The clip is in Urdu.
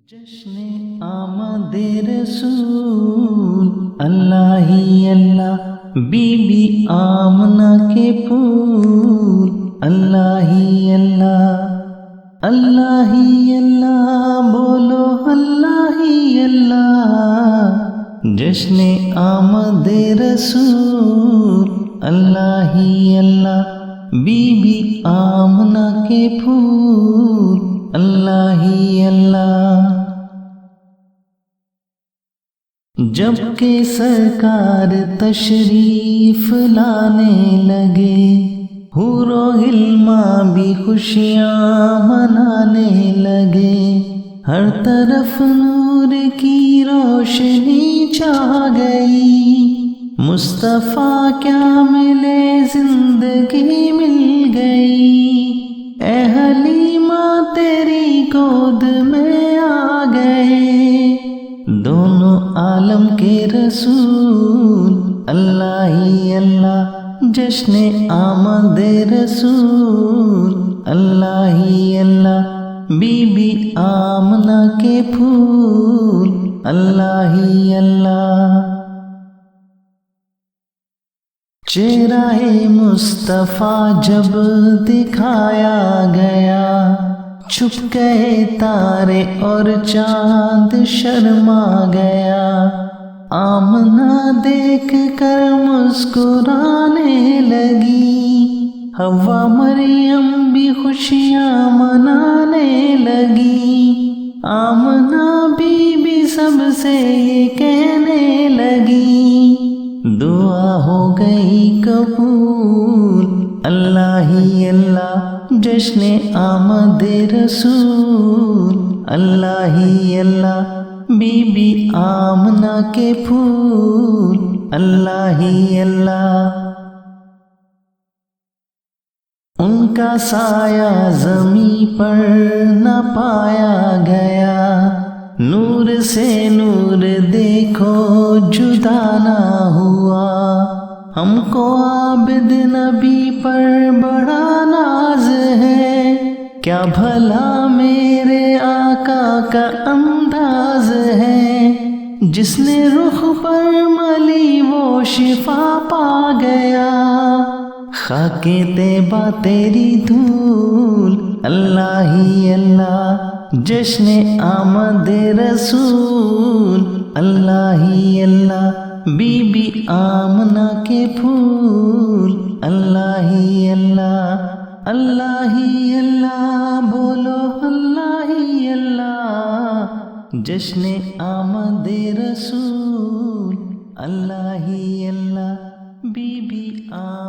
جشن آمد رسول اللہ ہی اللہ، بی بی آمنہ کے پھول اللہ ہی اللہ، اللہ ہی اللہ، بولو اللہ ہی اللہ۔ جشن آمد رسول اللہ ہی اللہ، بی بی آمنہ کے پھول اللہ ہی اللہ۔ جب کہ سرکار تشریف لانے لگے، حور و غلمان بھی خوشیاں منانے لگے، ہر طرف نور کی روشنی چھا گئی، مصطفیٰ کیا ملے زندگی مل گئی، اے حلیمہ تیری گود میں آ گئے دونوں عالم کے رسول اللہ ہی اللہ۔ جشن آمد رسول اللہ ہی اللہ، بی بی آمنہ کے پھول اللہ ہی اللہ۔ چہرہ مصطفیٰ جب دکھایا گیا، چھپ گئے تارے اور چاند شرما گیا، آمنہ دیکھ کر مسکرانے لگی، حوا مریم بھی خوشیاں منانے لگی، آمنہ بی بی سب سے یہ کہنے لگی، دعا ہو گئی قبول اللہ ہی اللہ۔ جشن آمد رسول اللہ ہی اللہ، بی بی آمنہ کے پھول اللہ ہی اللہ۔ ان کا سایہ زمیں پر نہ پایا گیا، نور سے نور دیکھو جدا نہ ہوا، ہم کو عابد نبی پر بڑا ناز ہے، کیا بھلا میرے آقا کا انداز ہے، جس نے رخ پر ملی وہ شفا پا گیا، خاک طیبہ تیری دھول اللہ ہی اللہ۔ جشن آمد رسول اللہ ہی اللہ، بی بی آمنہ کے پھول اللہ ہی اللہ، اللہ ہی اللہ، بولو اللہ ہی اللہ۔ جشن آمد رسول اللہ ہی اللہ، بی بی آمنہ